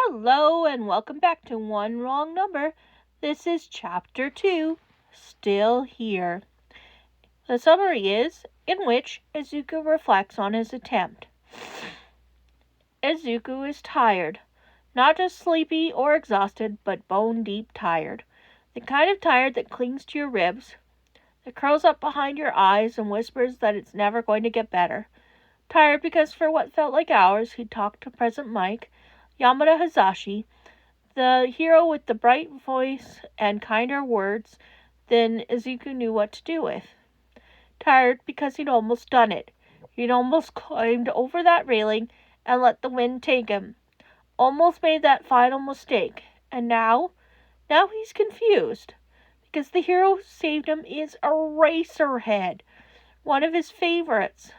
Hello and welcome back to One Wrong Number. This is Chapter 2, Still Here. The summary is, in which Izuku reflects on his attempt. Izuku is tired. Not just sleepy or exhausted, but bone-deep tired. The kind of tired that clings to your ribs, that curls up behind your eyes and whispers that it's never going to get better. Tired because for what felt like hours he talked to President Mike, Yamada Hazashi, the hero with the bright voice and kinder words than Izuku knew what to do with. Tired because he'd almost done it. He'd almost climbed over that railing and let the wind take him. Almost made that final mistake. And now he's confused. Because the hero who saved him is Eraserhead, one of his favorites.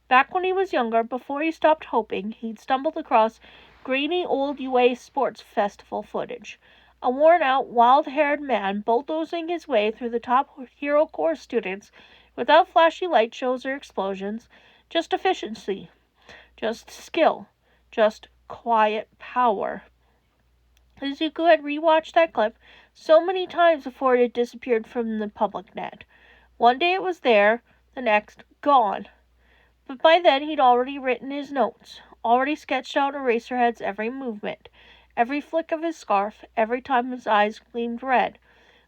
Back when he was younger, before he stopped hoping, he'd stumbled across grainy old UA Sports Festival footage. A worn-out, wild-haired man bulldozing his way through the top Hero Corps students without flashy light shows or explosions, just efficiency, just skill, just quiet power. Izuku had rewatched that clip so many times before it had disappeared from the public net. One day it was there, the next, gone. But by then he'd already written his notes, already sketched out Eraserhead's every movement, every flick of his scarf, every time his eyes gleamed red.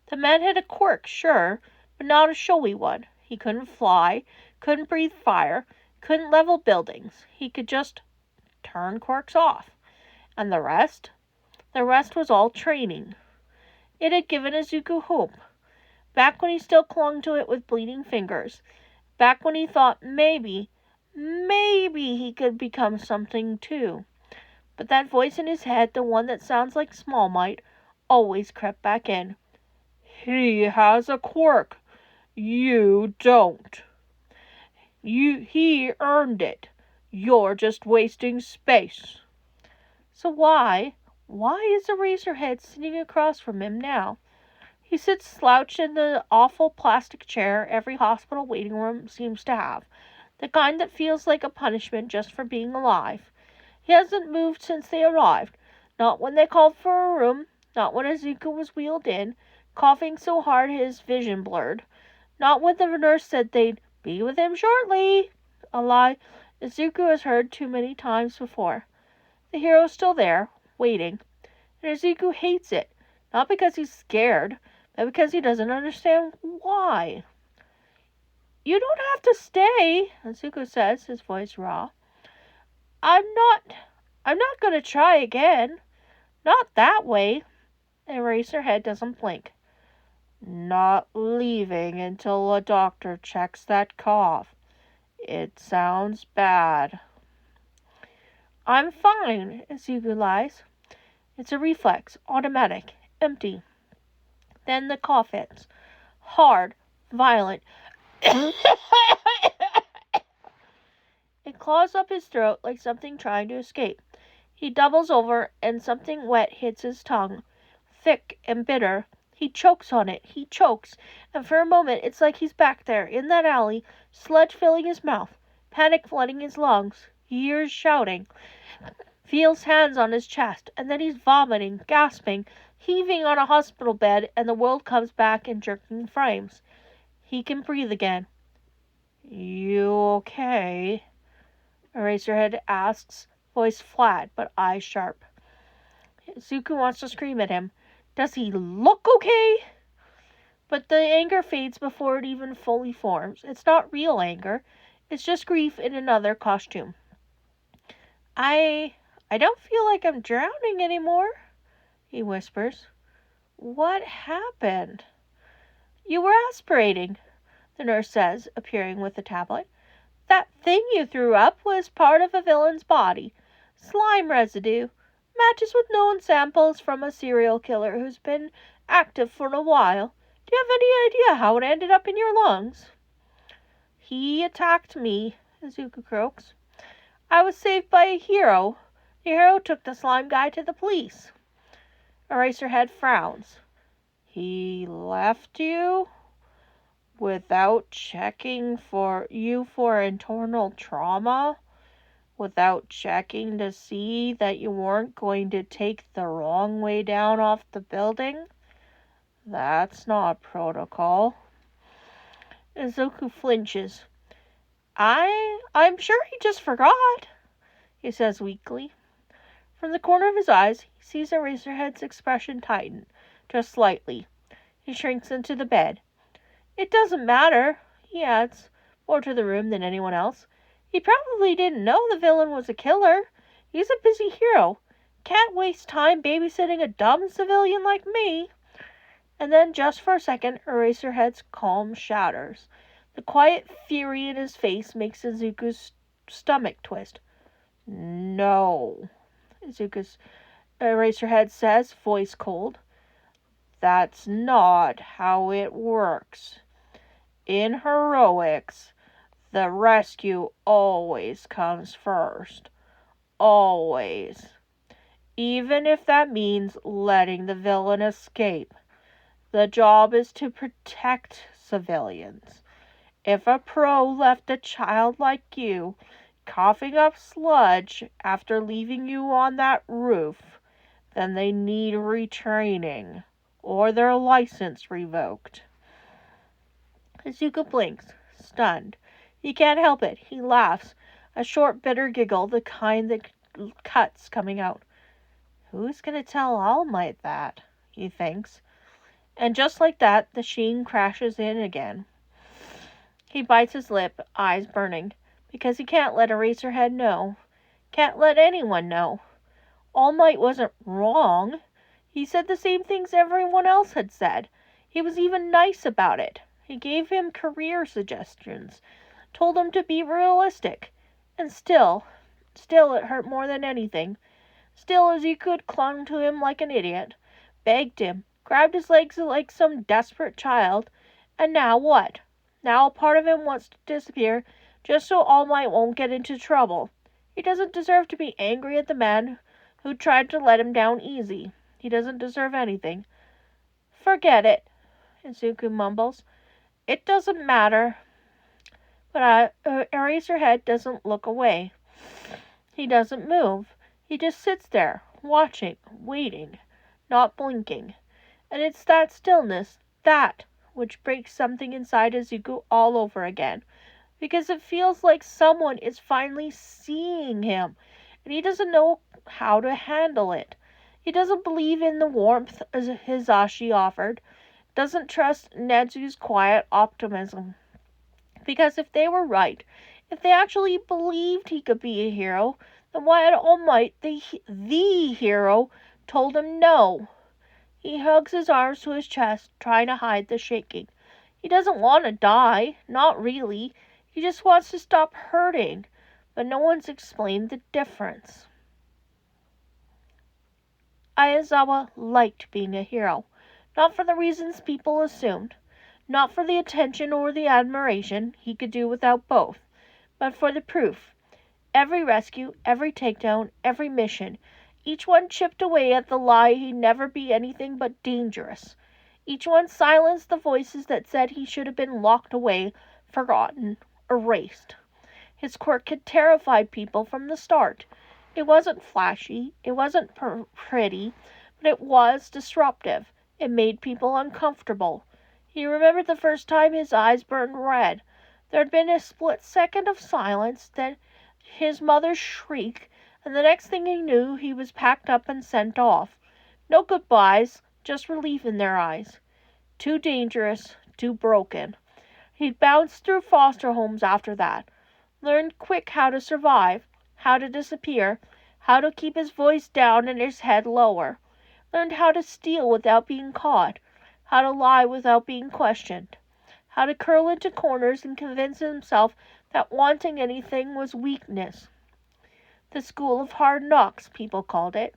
The man had a quirk, sure, but not a showy one. He couldn't fly, couldn't breathe fire, couldn't level buildings. He could just turn quirks off. And the rest? The rest was all training. It had given Izuku hope. Back when he still clung to it with bleeding fingers. Back when he thought maybe he could become something too. But that voice in his head, the one that sounds like Small Might, always crept back in. He has a quirk. You don't. He earned it. You're just wasting space. So why is Eraserhead sitting across from him now? He sits slouched in the awful plastic chair every hospital waiting room seems to have. The kind that feels like a punishment just for being alive. He hasn't moved since they arrived. Not when they called for a room. Not when Izuku was wheeled in, coughing so hard his vision blurred. Not when the nurse said they'd be with him shortly. A lie Izuku has heard too many times before. The hero's still there, waiting. And Izuku hates it. Not because he's scared, but because he doesn't understand why. You don't have to stay, Izuku says, his voice raw. I'm not going to try again. Not that way. Eraserhead doesn't blink. Not leaving until a doctor checks that cough. It sounds bad. I'm fine, Izuku lies. It's a reflex, automatic, empty. Then the cough hits. Hard, violent. It claws up his throat like something trying to escape. He doubles over and something wet hits his tongue. Thick and bitter. He chokes on it. He chokes. And for a moment it's like he's back there, in that alley, sludge filling his mouth, panic flooding his lungs. He hears shouting. Feels hands on his chest. And then he's vomiting, gasping, heaving on a hospital bed, and the world comes back in jerking frames. He can breathe again. You okay? Eraserhead asks, voice flat but eyes sharp. Izuku wants to scream at him. Does he look okay? But the anger fades before it even fully forms. It's not real anger. It's just grief in another costume. I don't feel like I'm drowning anymore, he whispers. What happened? You were aspirating, the nurse says, appearing with a tablet. That thing you threw up was part of a villain's body. Slime residue. Matches with known samples from a serial killer who's been active for a while. Do you have any idea how it ended up in your lungs? He attacked me, Izuku croaks. I was saved by a hero. The hero took the slime guy to the police. Eraserhead frowns. He left you? Without checking for internal trauma? Without checking to see that you weren't going to take the wrong way down off the building? That's not protocol. Izuku flinches. I'm sure he just forgot, he says weakly. From the corner of his eyes, he sees Eraserhead's expression tighten, just slightly. He shrinks into the bed. It doesn't matter, he adds, more to the room than anyone else. He probably didn't know the villain was a killer. He's a busy hero. Can't waste time babysitting a dumb civilian like me. And then, just for a second, Eraserhead's calm shatters. The quiet fury in his face makes Izuku's stomach twist. No, Izuku's Eraserhead says, voice cold. That's not how it works. In heroics, the rescue always comes first. Always. Even if that means letting the villain escape. The job is to protect civilians. If a pro left a child like you coughing up sludge after leaving you on that roof, then they need retraining or their license revoked. Izuku blinks, stunned. He can't help it. He laughs, a short, bitter giggle, the kind that cuts coming out. Who's going to tell All Might that? He thinks. And just like that, the sheen crashes in again. He bites his lip, eyes burning, because he can't let Eraserhead know. Can't let anyone know. All Might wasn't wrong. He said the same things everyone else had said. He was even nice about it. He gave him career suggestions, told him to be realistic. And still it hurt more than anything. Still, Izuku clung to him like an idiot, begged him, grabbed his legs like some desperate child. And now what? Now a part of him wants to disappear just so All Might won't get into trouble. He doesn't deserve to be angry at the man who tried to let him down easy. He doesn't deserve anything. Forget it, Izuku mumbles. It doesn't matter. But Eraserhead doesn't look away. He doesn't move. He just sits there, watching, waiting, not blinking. And it's that stillness, that which breaks something inside Izuku all over again. Because it feels like someone is finally seeing him, and he doesn't know how to handle it. He doesn't believe in the warmth Hisashi offered, doesn't trust Nezu's quiet optimism. Because if they were right, if they actually believed he could be a hero, then why had All Might, the hero, told him no? He hugs his arms to his chest, trying to hide the shaking. He doesn't want to die, not really. He just wants to stop hurting, but no one's explained the difference. Aizawa liked being a hero, not for the reasons people assumed, not for the attention or the admiration, he could do without both, but for the proof. Every rescue, every takedown, every mission, each one chipped away at the lie he'd never be anything but dangerous. Each one silenced the voices that said he should have been locked away, forgotten, erased. His quirk had terrified people from the start. It wasn't flashy, it wasn't pretty, but it was disruptive. It made people uncomfortable. He remembered the first time his eyes burned red. There had been a split second of silence, then his mother's shriek, and the next thing he knew he was packed up and sent off. No goodbyes, just relief in their eyes. Too dangerous, too broken. He'd bounced through foster homes after that. Learned quick how to survive, how to disappear, how to keep his voice down and his head lower. Learned how to steal without being caught, how to lie without being questioned, how to curl into corners and convince himself that wanting anything was weakness. The school of hard knocks, people called it.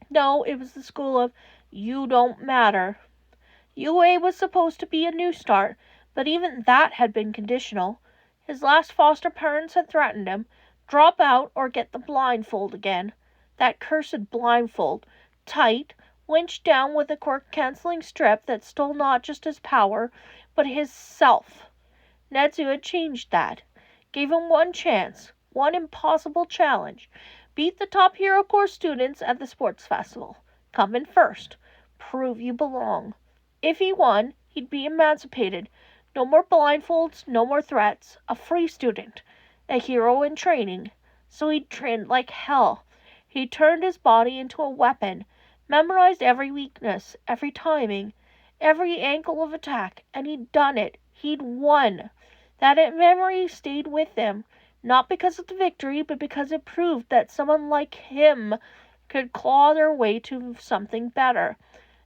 No, it was the school of you don't matter. UA was supposed to be a new start, but even that had been conditional. His last foster parents had threatened him, drop out or get the blindfold again. That cursed blindfold, tight, winched down with a quirk-canceling strip that stole not just his power, but his self. Nezu had changed that. Gave him one chance. one impossible challenge. Beat the top Hero Corps students at the sports festival. Come in first. Prove you belong. If he won, he'd be emancipated. No more blindfolds, no more threats. A free student. A hero in training. So he trained like hell. He turned his body into a weapon, memorized every weakness, every timing, every angle of attack, and he'd done it. He'd won. That memory stayed with him, not because of the victory, but because it proved that someone like him could claw their way to something better.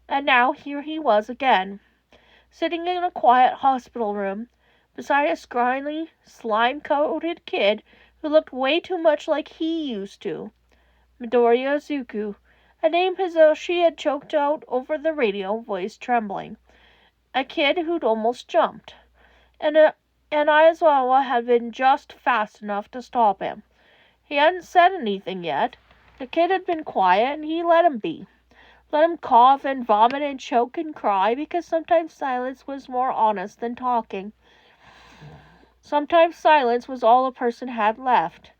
And now here he was again, sitting in a quiet hospital room, beside a scrawny, slime-coated kid who looked way too much like he used to. Midoriya Izuku, a name Hisashi had choked out over the radio, voice trembling. A kid who'd almost jumped. And Aizawa had been just fast enough to stop him. He hadn't said anything yet. The kid had been quiet, and he let him be. Let him cough and vomit and choke and cry, because sometimes silence was more honest than talking. Sometimes silence was all a person had left.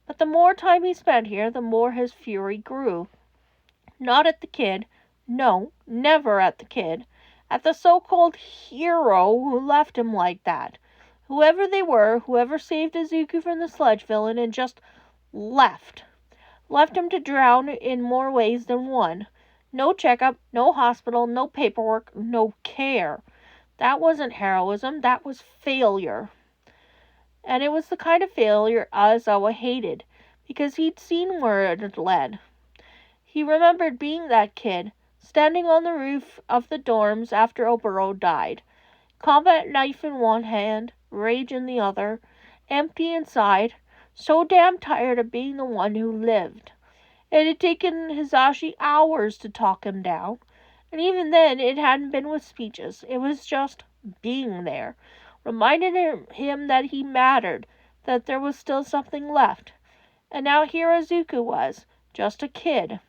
But the more time he spent here, the more his fury grew. Not at the kid. No, never at the kid. At the so-called hero who left him like that. Whoever they were, whoever saved Izuku from the sludge villain and just left. Left him to drown in more ways than one. No checkup, no hospital, no paperwork, no care. That wasn't heroism, that was failure. And it was the kind of failure Aizawa hated, because he'd seen where it had led. He remembered being that kid, standing on the roof of the dorms after Oboro died. Combat knife in one hand, rage in the other, empty inside, so damn tired of being the one who lived. It had taken Hisashi hours to talk him down, and even then it hadn't been with speeches. It was just being there, reminding him that he mattered, that there was still something left. And now here Izuku was, just a kid,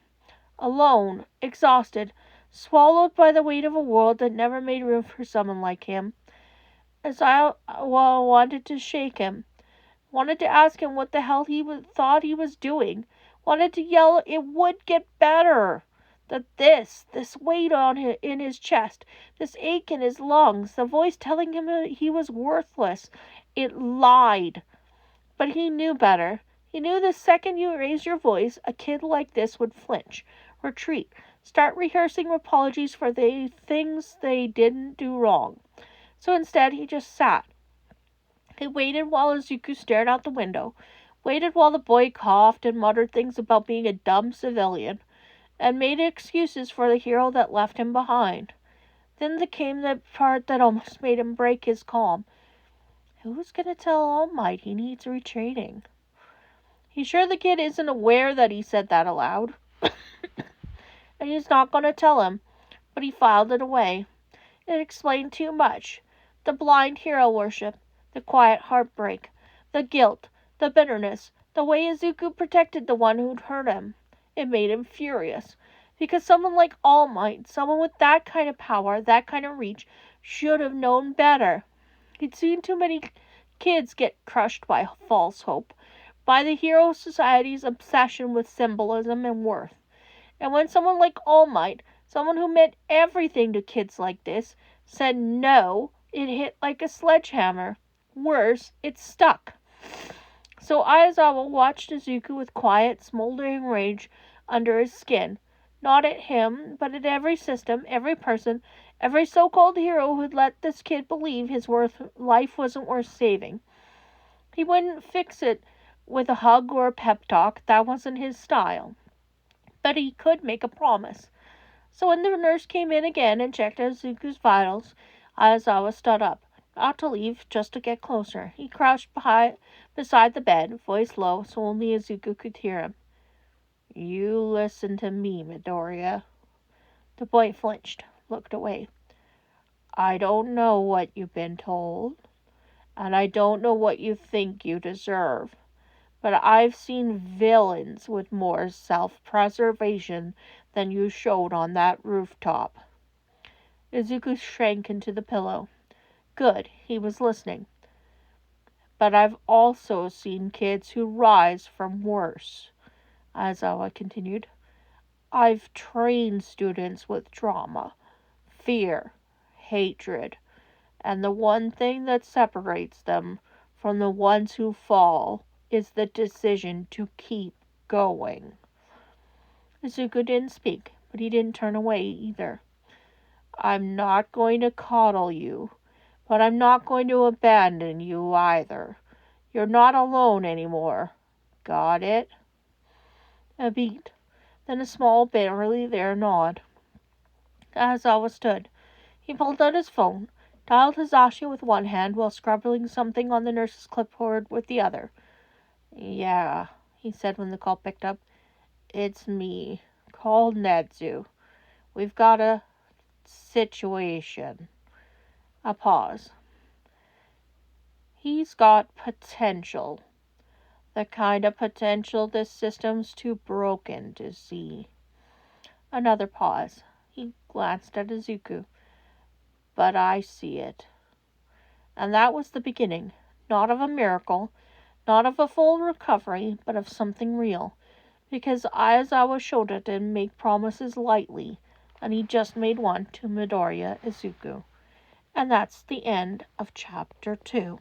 alone, exhausted, swallowed by the weight of a world that never made room for someone like him. Aizawa wanted to shake him, wanted to ask him what the hell he thought he was doing, wanted to yell it would get better, that this weight in his chest, this ache in his lungs, the voice telling him he was worthless, it lied. But he knew better. He knew the second you raised your voice, a kid like this would flinch, retreat, start rehearsing apologies for the things they didn't do wrong. So instead, he just sat. He waited while Izuku stared out the window, waited while the boy coughed and muttered things about being a dumb civilian, and made excuses for the hero that left him behind. Then came the part that almost made him break his calm. Who's going to tell All Might he needs retraining? He's sure the kid isn't aware that he said that aloud. And he's not going to tell him, but he filed it away. It explained too much. The blind hero worship, the quiet heartbreak, the guilt, the bitterness, the way Izuku protected the one who'd hurt him. It made him furious, because someone like All Might, someone with that kind of power, that kind of reach, should have known better. He'd seen too many kids get crushed by false hope, by the hero society's obsession with symbolism and worth. And when someone like All Might, someone who meant everything to kids like this, said no, it hit like a sledgehammer. Worse, it stuck. So Aizawa watched Izuku with quiet, smoldering rage under his skin. Not at him, but at every system, every person, every so-called hero who'd let this kid believe his life wasn't worth saving. He wouldn't fix it with a hug or a pep talk. That wasn't his style. But he could make a promise. So when the nurse came in again and checked Izuku's vitals, Aizawa stood up. Not to leave, just to get closer. He crouched beside the bed, voice low, so only Izuku could hear him. You listen to me, Midoriya. The boy flinched, looked away. I don't know what you've been told, and I don't know what you think you deserve, but I've seen villains with more self-preservation than you showed on that rooftop. Izuku shrank into the pillow. Good, he was listening. But I've also seen kids who rise from worse, Aizawa continued. I've trained students with trauma, fear, hatred, and the one thing that separates them from the ones who fall is the decision to keep going. Izuku didn't speak, but he didn't turn away either. I'm not going to coddle you, but I'm not going to abandon you either. You're not alone anymore. Got it? A beat, then a small, barely there nod. Aizawa stood. He pulled out his phone, dialed Hisashi with one hand while scribbling something on the nurse's clipboard with the other. Yeah, he said when the call picked up. It's me. Call Nedzu. We've got a situation. A pause. He's got potential. The kind of potential this system's too broken to see. Another pause. He glanced at Izuku. But I see it. And that was the beginning. Not of a miracle, not of a full recovery, but of something real. Because Aizawa Shota didn't make promises lightly, and he just made one to Midoriya Izuku. And that's the end of chapter 2.